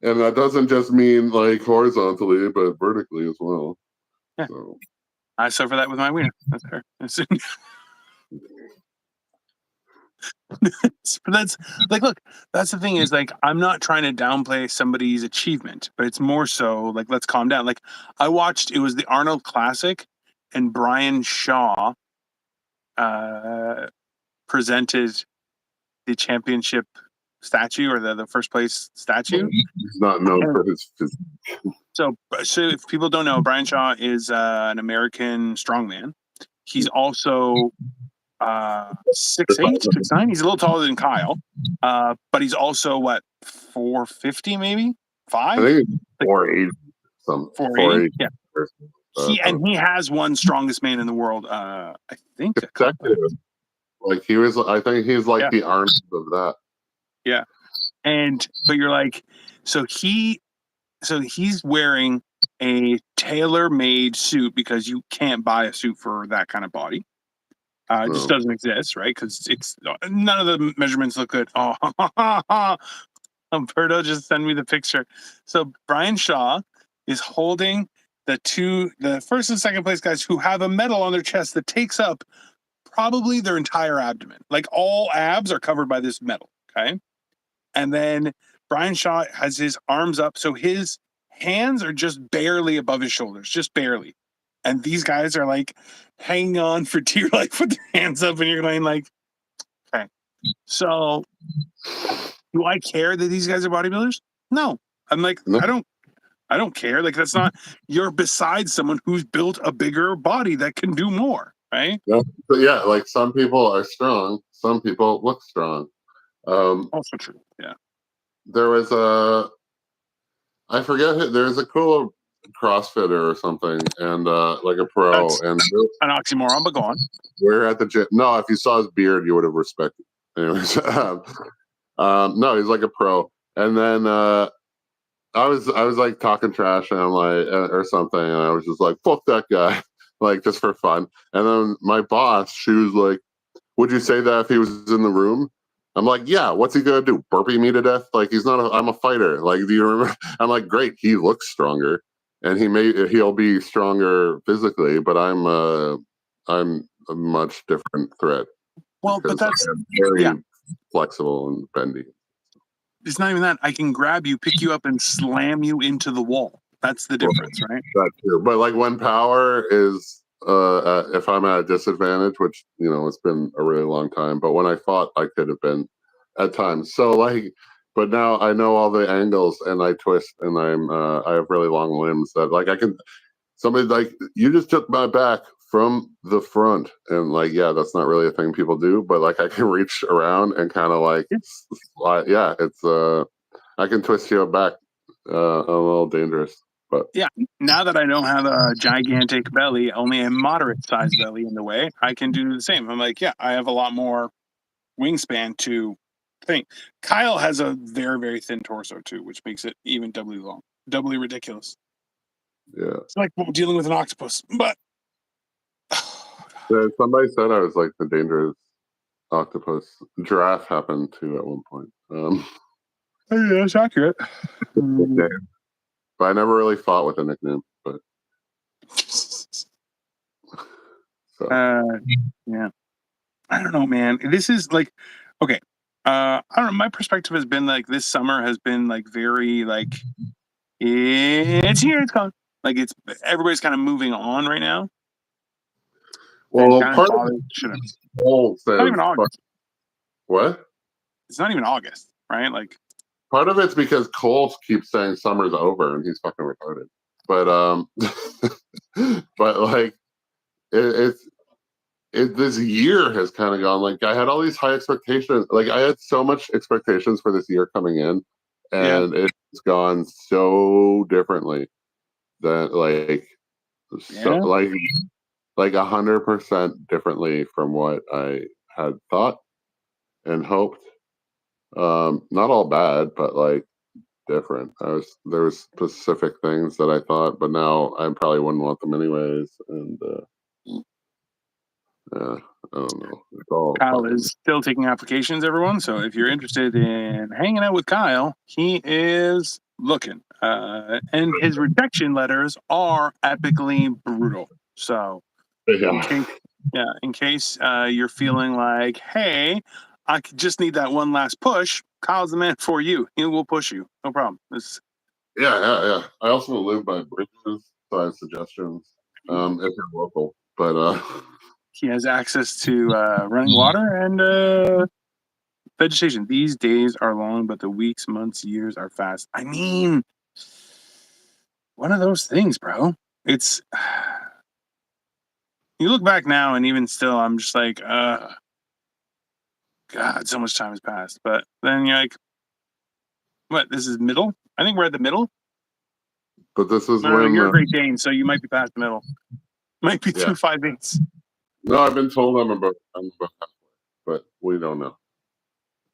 And that doesn't just mean like horizontally, but vertically as well. Yeah. So I suffer that with my wiener. That's fair. But that's like, look, that's the thing is like, I'm not trying to downplay somebody's achievement, but it's more so like, let's calm down. Like, I watched, it was the Arnold Classic, and Brian Shaw presented the championship statue, or the first place statue. he's not known for his physique. So if people don't know, Brian Shaw is an American strongman. He's also 6'8", 6'9". He's a little taller than Kyle, but he's also what, 450 maybe, I 5. think it's 480. 480. Yeah. He has won strongest man in the world. I think. Like he was. I think he's like the Arnold of that. Yeah, but you're like, so he's wearing a tailor-made suit because you can't buy a suit for that kind of body. It just doesn't exist, right? Because it's none of the measurements look good. Oh, Umberto just sent me the picture. So Brian Shaw is holding the first and second place guys who have a medal on their chest that takes up probably their entire abdomen. Like, all abs are covered by this medal. Okay. And then Brian Shaw has his arms up, so his hands are just barely above his shoulders, just barely. And these guys are like hanging on for dear life with their hands up, and you're going like, okay. So do I care that these guys are bodybuilders? No. I'm like, no. I don't care. Like, that's not, you're beside someone who's built a bigger body that can do more, right? Yeah, but yeah, like some people are strong, some people look strong. Also true. Yeah. There was I forget, there's a cool CrossFitter or something, and like a pro. That's and an oxymoron, but go on. We're at the gym. No, if you saw his beard, you would have respected. Anyways, no, he's like a pro. And then I was like talking trash, and I'm like, or something, and I was just like, fuck that guy, like just for fun. And then my boss, she was like, would you say that if he was in the room? I'm like, yeah, what's he gonna do? Burpee me to death? Like, he's not I'm a fighter. Like, do you remember? I'm like, great, he looks stronger, and he'll be stronger physically, but I'm a much different threat. Well, but that's very flexible and bendy. It's not even that. I can grab you, pick you up, and slam you into the wall. That's the difference, right? That's true. But like, when power is if I'm at a disadvantage, which, you know, it's been a really long time, but when I fought, I could have been at times. So like, but now I know all the angles, and I twist, and I have really long limbs that, like, somebody like, you just took my back from the front, and like, yeah, that's not really a thing people do, but like, I can reach around and kind of like, yeah, it's I can twist you back. A little dangerous. But yeah, now that I don't have a gigantic belly, only a moderate sized belly in the way, I can do the same. I'm like, yeah, I have a lot more wingspan to think. Kyle has a very, very thin torso too, which makes it even doubly long, doubly ridiculous. Yeah, it's like dealing with an octopus. But somebody said I was like the dangerous octopus. Giraffe happened to at one point. Yeah, that's accurate. But I never really fought with a nickname. But so. Yeah, I don't know, man. This is like, okay. I don't know. My perspective has been like, this summer has been like very like, it's here, it's gone. Like, it's everybody's kind of moving on right now. Well, part of it's not even August. What? It's not even August, right? Like, part of it's because Cole keeps saying summer's over, and he's fucking retarded. But but like, this year has kind of gone, like, I had all these high expectations. Like, I had so much expectations for this year coming in, and it's gone so differently than so like 100% differently from what I had thought and hoped. Not all bad, but like different. There was specific things that I thought, but now I probably wouldn't want them anyways. And yeah, I don't know. Kyle is still taking applications, everyone. So if you're interested in hanging out with Kyle, he is looking. And his rejection letters are epically brutal. So, Yeah. in case you're feeling like, hey, I just need that one last push, Kyle's the man for you. He will push you. No problem. Yeah. I also live by bridges, so I have suggestions if you're local. But he has access to running water and vegetation. These days are long, but the weeks, months, years are fast. I mean, one of those things, bro. It's you look back now, and even still, I'm just like, God, so much time has passed. But then you're like, what? This is middle? I think we're at the middle. this is No, when you're a Great Dane, so you might be past the middle. Might be Yeah. through 5/8. No, I've been told I'm about halfway, but we don't know.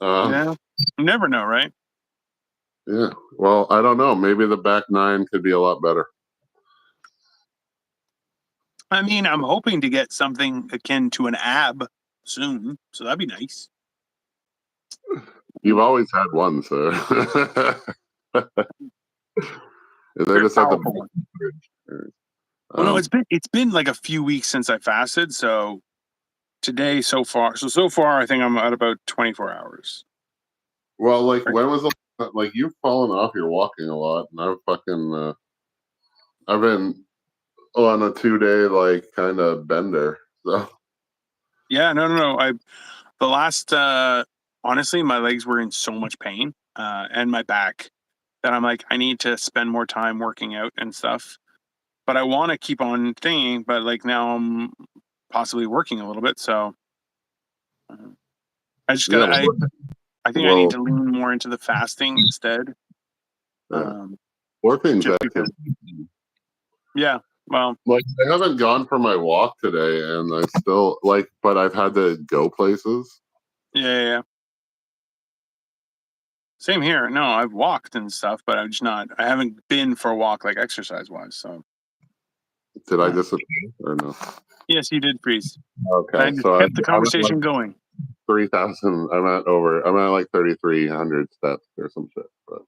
Yeah, you never know, right? Yeah. Well, I don't know. Maybe the back nine could be a lot better. I mean, I'm hoping to get something akin to an ab soon, so that'd be nice. You've always had one, so they're just at the Well, no, it's been like a few weeks since I fasted, so today so far I think I'm at about 24 hours. Well, like when was the like you've fallen off your walking a lot, and I've been on a 2-day like kind of bender. So Yeah, no. The last honestly, my legs were in so much pain and my back that I'm like, I need to spend more time working out and stuff. But I want to keep on thinking, but like now I'm possibly working a little bit, so I just gotta. I think I need to lean more into the fasting instead. Working's just active. Yeah, well, like I haven't gone for my walk today, and I still but I've had to go places. Yeah. Same here. No, I've walked and stuff, but I'm just not. I haven't been for a walk like exercise wise. So, did I disappear or no? Yes, you did freeze. Okay, I just kept the conversation going. 3,000. I'm at like 3,300 steps or some shit. But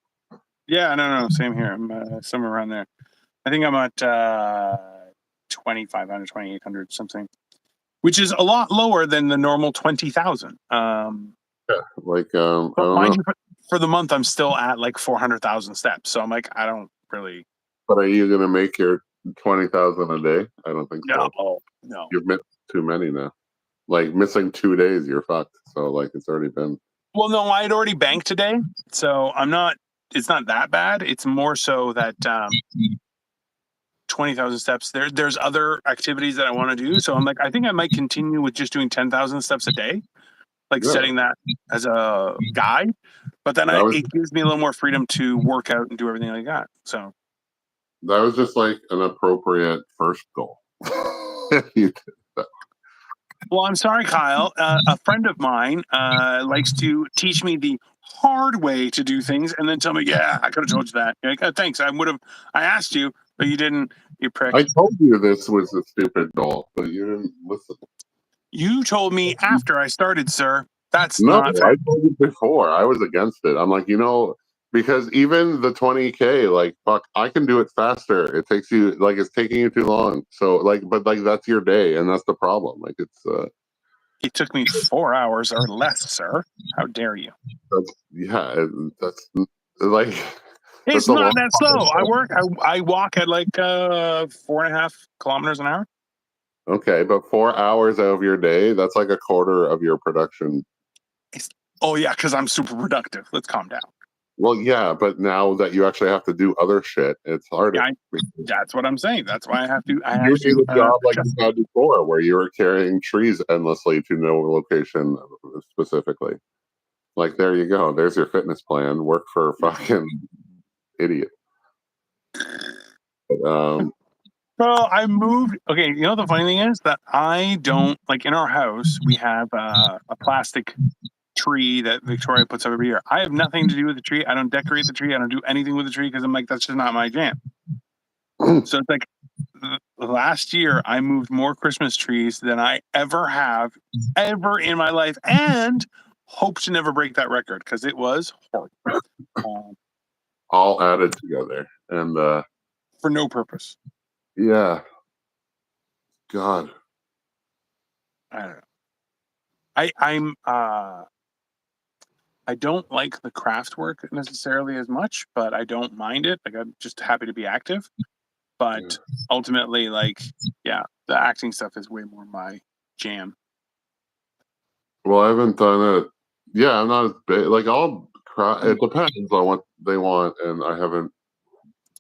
yeah, no. Same here. I'm somewhere around there. I think I'm at 2,500, 2,800 something, which is a lot lower than the normal 20,000. yeah, like I don't know. For the month, I'm still at like 400,000 steps. So I'm like, I don't really. But are you gonna make your 20,000 a day? I don't think so. No. You've missed too many now. Like missing 2 days, you're fucked. So like it's already been. Well, no, I had already banked today, so I'm not. It's not that bad. It's more so that 20,000 steps. There's other activities that I want to do, so I'm like, I think I might continue with just doing 10,000 steps a day, like setting that as a guide. But then it gives me a little more freedom to work out and do everything like that. So that was just like an appropriate first goal. Well, I'm sorry, Kyle. A friend of mine likes to teach me the hard way to do things and then tell me, yeah, I could have told you that. You're like, thanks. I asked you, but you didn't, you prick. I told you this was a stupid goal, but you didn't listen. You told me after I started, sir. That's no, not fair. I told you before. I was against it. I'm like, because even the 20K, like, fuck, I can do it faster. It takes you, like, it's taking you too long. So, like, but like, that's your day, and that's the problem. Like, it took me 4 hours or less, sir. How dare you? That's like. It's not that slow. I walk at like 4.5 kilometers an hour. Okay, but 4 hours out of your day, that's like a quarter of your production. Oh yeah, because I'm super productive. Let's calm down. Well, yeah, but now that you actually have to do other shit, it's harder. That's what I'm saying. That's why I have to. You do a job like you had before, where you were carrying trees endlessly to no location specifically. Like, there you go. There's your fitness plan. Work for a fucking idiot. But, well, I moved. Okay, you know the funny thing is that I don't like in our house. We have a plastic tree that Victoria puts up every year. I have nothing to do with the tree. I don't decorate the tree. I don't do anything with the tree because I'm like, that's just not my jam. So it's like last year I moved more Christmas trees than I ever have ever in my life, and hope to never break that record because it was horrible. all added together, and for no purpose. yeah, God, I don't know. I don't like the craft work necessarily as much, but I don't mind it. Like, I'm just happy to be active. But ultimately, like, yeah, the acting stuff is way more my jam. Well, I haven't done it. Yeah, I'm not as big. Like, it depends on what they want, and I haven't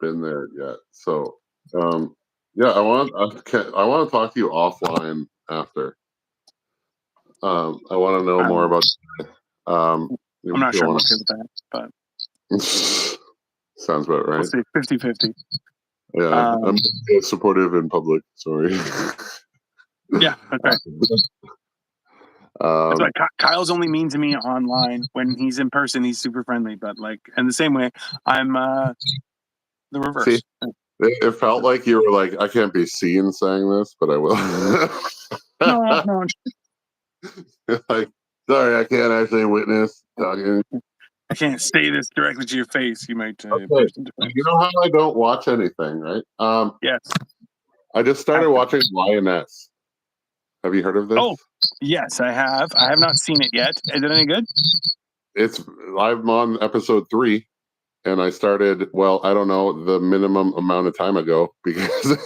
been there yet. So, yeah, I want to talk to you offline after. I want to know more about. I'm not sure I'm okay with that, but sounds about right. we'll see. 50-50. Yeah, I'm supportive in public. Sorry. Yeah, that's right. That's why Kyle's only mean to me online. When he's in person, he's super friendly. But like, in the same way, I'm the reverse. See, it felt like you were like, I can't be seen saying this, but I will. No. Like, sorry, I can't actually witness talking. I can't say this directly to your face. You might. Okay. You know how I don't watch anything, right? Yes. I just started watching Lioness. Have you heard of this? Oh, yes, I have. I have not seen it yet. Is it any good? I'm on episode 3, and I started. Well, I don't know the minimum amount of time ago because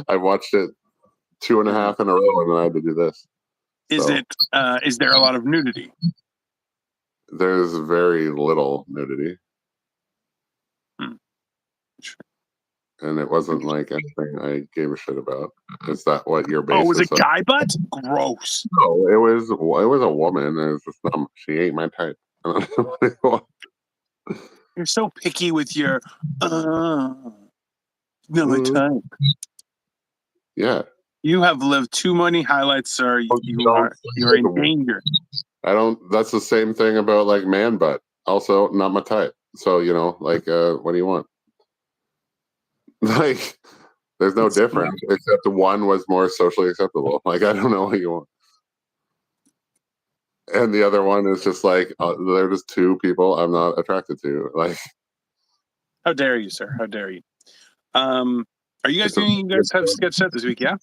I watched it 2.5 in a row, and then I had to do this. Is there a lot of nudity? There's very little nudity. And it wasn't like anything I gave a shit about. Is that what your basis? Oh, was it guy butt? Gross. No, it was a woman. It was just she ain't my type. You're so picky with your no, my type. Yeah. You have lived too many highlights, sir. You're in danger. I don't. That's the same thing about like man butt. Also, not my type. So like, what do you want? Like, there's no difference except the one was more socially acceptable. Like, I don't know what you want. And the other one is just like they're just two people I'm not attracted to. Like, how dare you, sir? How dare you? Are you guys doing? You guys have sketched out this week, yeah?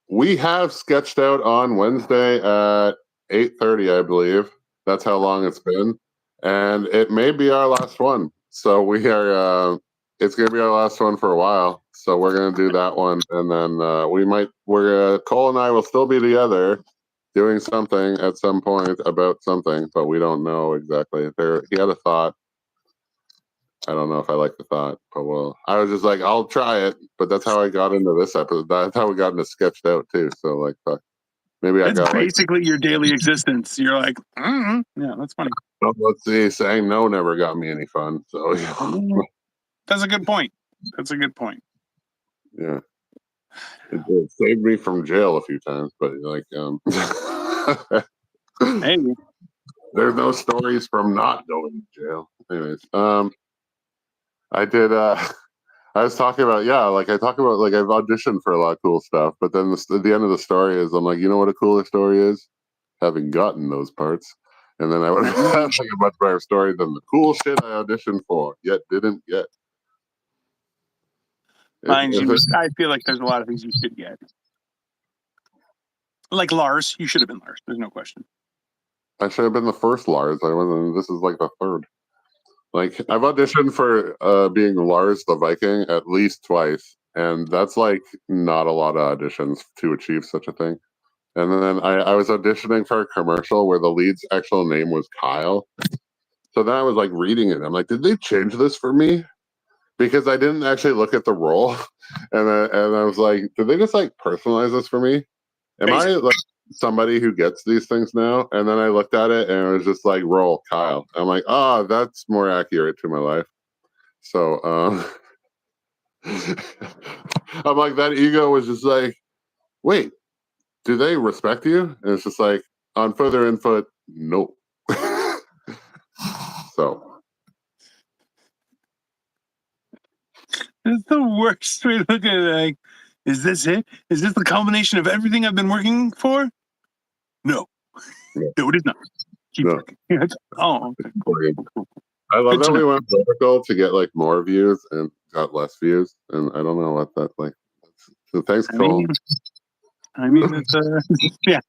We have sketched out on Wednesday at 8:30, I believe. That's how long it's been, and it may be our last one. So we are. It's going to be our last one for a while. So we're going to do that one, and then Cole and I will still be together, doing something at some point about something, but we don't know exactly. He had a thought. I don't know if I like the thought, but well, I was just like, I'll try it. But that's how I got into this episode. That's how we got into Sketched Out too. So like, fuck. Maybe I got basically your daily existence. You're like, yeah, that's funny. Well, let's see. Saying no never got me any fun. So that's a good point. That's a good point. Yeah, it saved me from jail a few times, but like, hey, there's no stories from not going to jail. Anyways, I did. I was talking about like I talk about like I've auditioned for a lot of cool stuff, but then the end of the story is I'm like, you know what a cooler story is? Having gotten those parts, and then I would have like a much better story than the cool shit I auditioned for yet didn't get. Mind you, I feel like there's a lot of things you should get. Like Lars, you should have been Lars. There's no question. I should have been the first Lars. I wasn't. This is like the third. Like I've auditioned for being Lars the Viking at least twice, and that's like not a lot of auditions to achieve such a thing. And then I was auditioning for a commercial where the lead's actual name was Kyle. So then I was like reading it. I'm like, did they change this for me? Because I didn't actually look at the role, and I was like, did they just like personalize this for me? Am I like somebody who gets these things now? And then I looked at it, and it was just like role Kyle. I'm like, that's more accurate to my life. So I'm like, that ego was just like, wait, do they respect you? And it's just like, on further input, nope. So. It's the worst way to look at it. Like, is this it? Is this the culmination of everything I've been working for? No. No, it is not. Keep working. Oh, okay. Cool. I love Good to that we know. went vertical to get like more views and got less views, and I don't know what that's like. So thanks, I Cole. mean, it's yeah.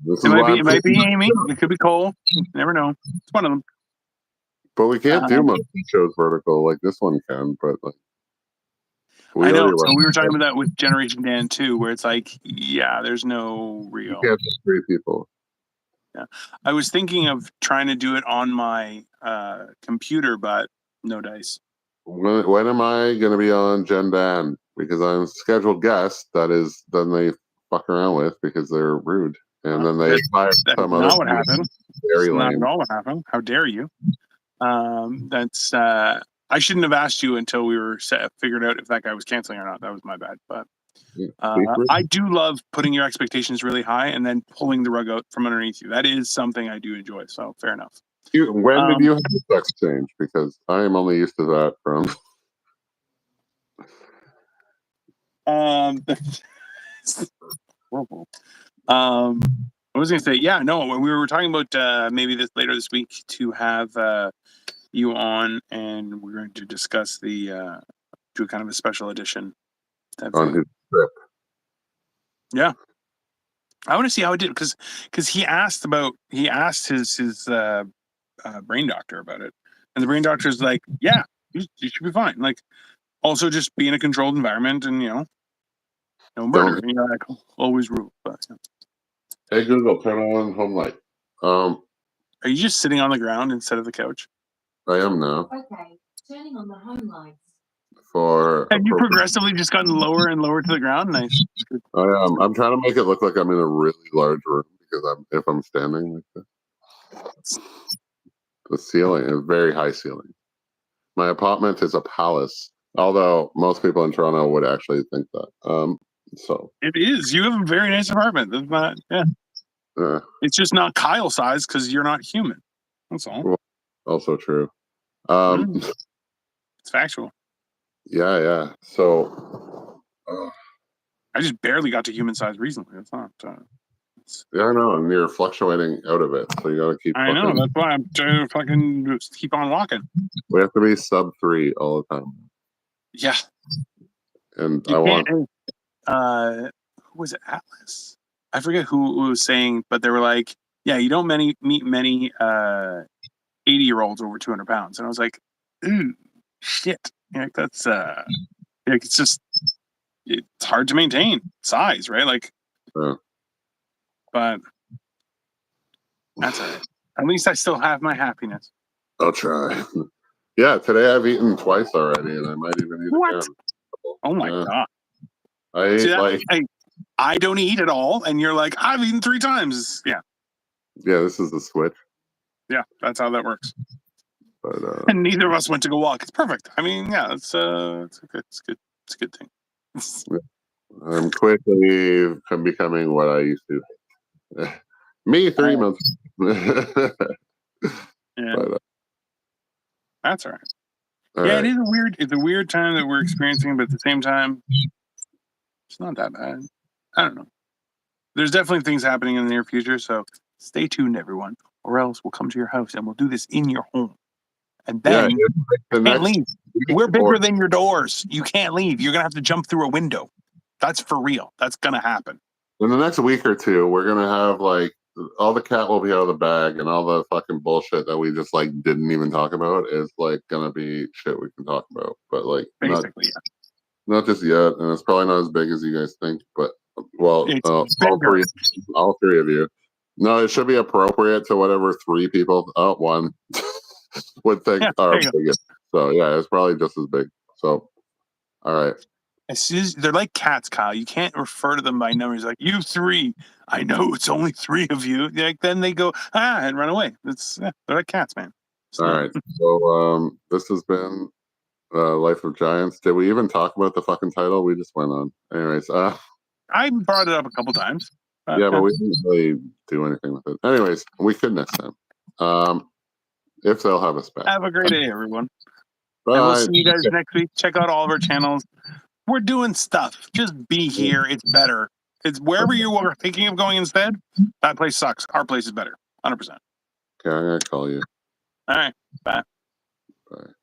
This It is might why be. I'm It might be taking- Amy. It could be Cole. You never know. It's one of them. but we can't do Um, most shows vertical like this one can. But like, I know. already So went. we were talking about that with Generation Dan too, where it's like, yeah, there's no You real. can't just 3 people. Yeah, I was thinking of trying to do it on my computer, but no dice. When am I going to be on Gen Dan? Because I'm a scheduled guest. That is, then they fuck around with because they're rude, and then they hire That's some other. not what happened. Very That's not lame. at all what happened. How dare you? That's I shouldn't have asked you until we were figured out if that guy was canceling or not. That was my bad. But I do love putting your expectations really high and then pulling the rug out from underneath you. That is something I do enjoy. So fair enough. When did you have the sex change? Because I am only used to that from. Horrible. I was gonna say, yeah, no. When we were talking about maybe this later this week to have you on, and we're going to discuss the do kind of a special edition type On thing. his trip. Yeah, I want to see how it did because he asked his brain doctor about it, and the brain doctor's like, yeah, you should be fine. Like, also just be in a controlled environment and no murder. You know, like always rule. But hey Google, turn on home light. Are you just sitting on the ground instead of the couch? I am now. Okay, turning on the home lights. For Have you progressively just gotten lower and lower to the ground? Nice. I am. I'm trying to make it look like I'm in a really large room because if I'm standing like this. The ceiling is very high ceiling. My apartment is a palace, although most people in Toronto would actually think that. So It is. You have a very nice apartment. That's not. Yeah. It's just not Kyle size because you're not human. That's all. Well, also true. It's factual. Yeah. So I just barely got to human size recently. It's not. Yeah, I know, and you're fluctuating out of it, so you got to keep. I know. That's why I'm trying to fucking just keep on walking. We have to be sub 3 all the time. Yeah. And You I want. who was it? Atlas. I forget who was saying, but they were like, "Yeah, you don't meet many 80-year-olds over 200 pounds," and I was like, "Ooh, shit!" Like that's it's just it's hard to maintain size, right? Like, but that's all right. At least I still have my happiness. I'll try. Yeah, today I've eaten twice already, and I might even eat What? again. Oh my god! I ate like. I don't eat at all, and you're like, I've eaten 3 times. Yeah. Yeah, this is the switch. Yeah, that's how that works. But and neither of us went to go walk. It's perfect. I mean, yeah, it's a good thing. I'm quickly becoming what I used to. Me 3 months. Yeah, But, that's all right. It is it's a weird time that we're experiencing, but at the same time, it's not that bad. I don't know. There's definitely things happening in the near future, so stay tuned, everyone, or else we'll come to your house and we'll do this in your home. And then you can't leave. We're bigger than your doors. You can't leave. You're gonna have to jump through a window. That's for real. That's gonna happen. In the next week or two, we're gonna have like all the cat will be out of the bag, and all the fucking bullshit that we just like didn't even talk about is like gonna be shit we can talk about. But like basically, not just yet, and it's probably not as big as you guys think. But well, all three of you. No, it should be appropriate to whatever 3 people. One would think are biggest. So yeah, it's probably just as big. So all right. As soon as they're like cats, Kyle. You can't refer to them by numbers. Like you 3. I know it's only 3 of you. Like then they go and run away. They're like cats, man. All right. So this has been Life of Giants. Did we even talk about the fucking title? We just went on. Anyways, I brought it up a couple times. Yeah, but we didn't really do anything with it. Anyways, we could next time. If they'll have us back. Have a great day, everyone. Bye. And we'll see you guys next week. Check out all of our channels. We're doing stuff. Just be here. It's better. It's wherever you are thinking of going instead. That place sucks. Our place is better. 100%. Okay, I'm gonna call you. All right. Bye. Bye.